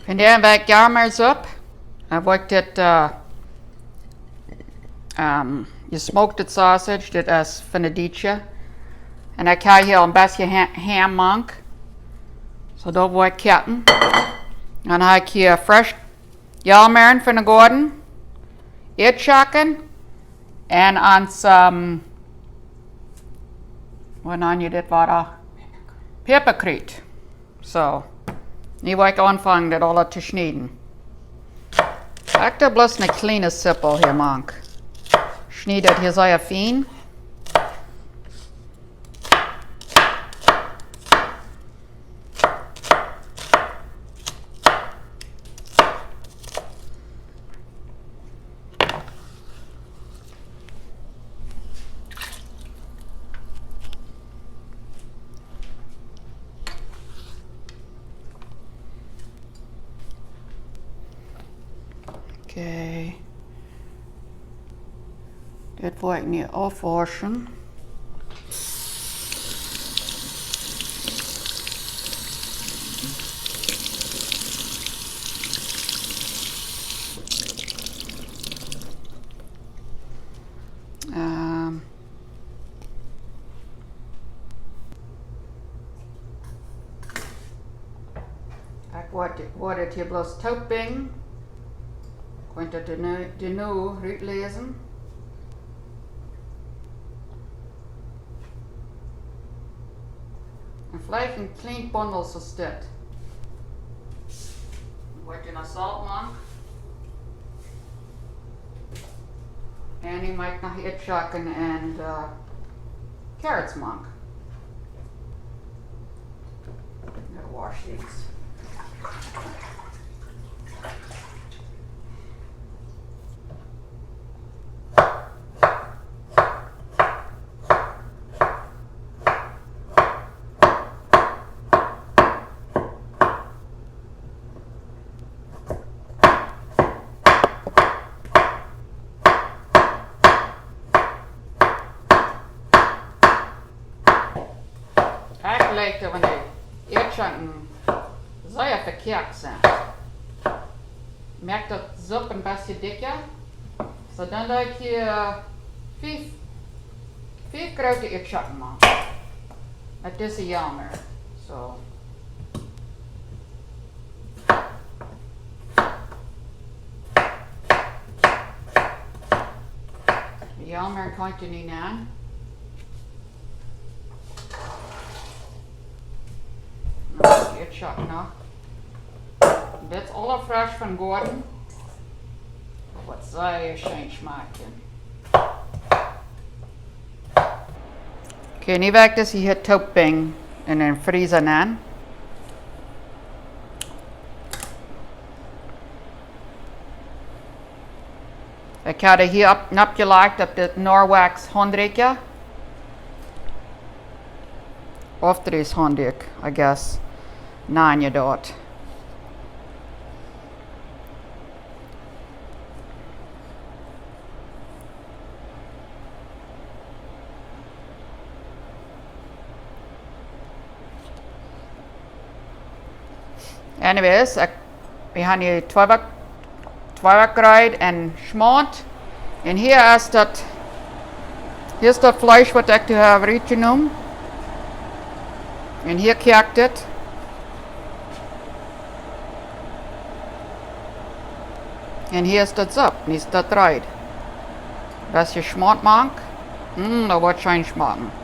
Vandaar wij kamers op. Dan wordt dit, je smoked sausage, dit is Plautdietsch. En ik heb hier een beetje hammank. Zo dat wordt katten. Dan heb ik hier fresh jalmeren van de garden. Eetchakken. En ons, wat dan je dit wat? Peperkriet. Zo. Nu wil ik aanvangen dit alle te snijden. Ik heb bloß een kleine sippel hier mank. Schnijd het hier zeer fijn. Oké. Dit wil ik nu afwassen. Ik word het hier bloß topping. Kunt het de nu uitlezen. En vielleicht een klein bundel zoals dit. Dan wordt je een saltmank. En je maakt nog eetchakken en carrotsmank. I'm gonna wash these. Ik lijkt er wanneer eetchakken zeer verkeerd zijn. Merk dat soep een beetje dikker. Zo dan lijkt je 5 grote eetchakken maken. Met deze jammer. Zo. De jammer kan je niet aan. Eetchak nog. Dit is alle fresh van garden. Wat zeer schön smaken. Oké, nu werkt dus hier topping in een vriezer aan. Ik had er hier opgelegd op dit Norwax handdoekje. Of er is handdoek, I guess. Naan je dat. Anyways, we hebben hier tweebakkerij en schmont. En hier is dat vlees wat ik te hebben uitgenomen. En hier kijkt het. En hier is dat soep, niet dat draait. Dat is je schmont mank. Dat wordt schön smaken.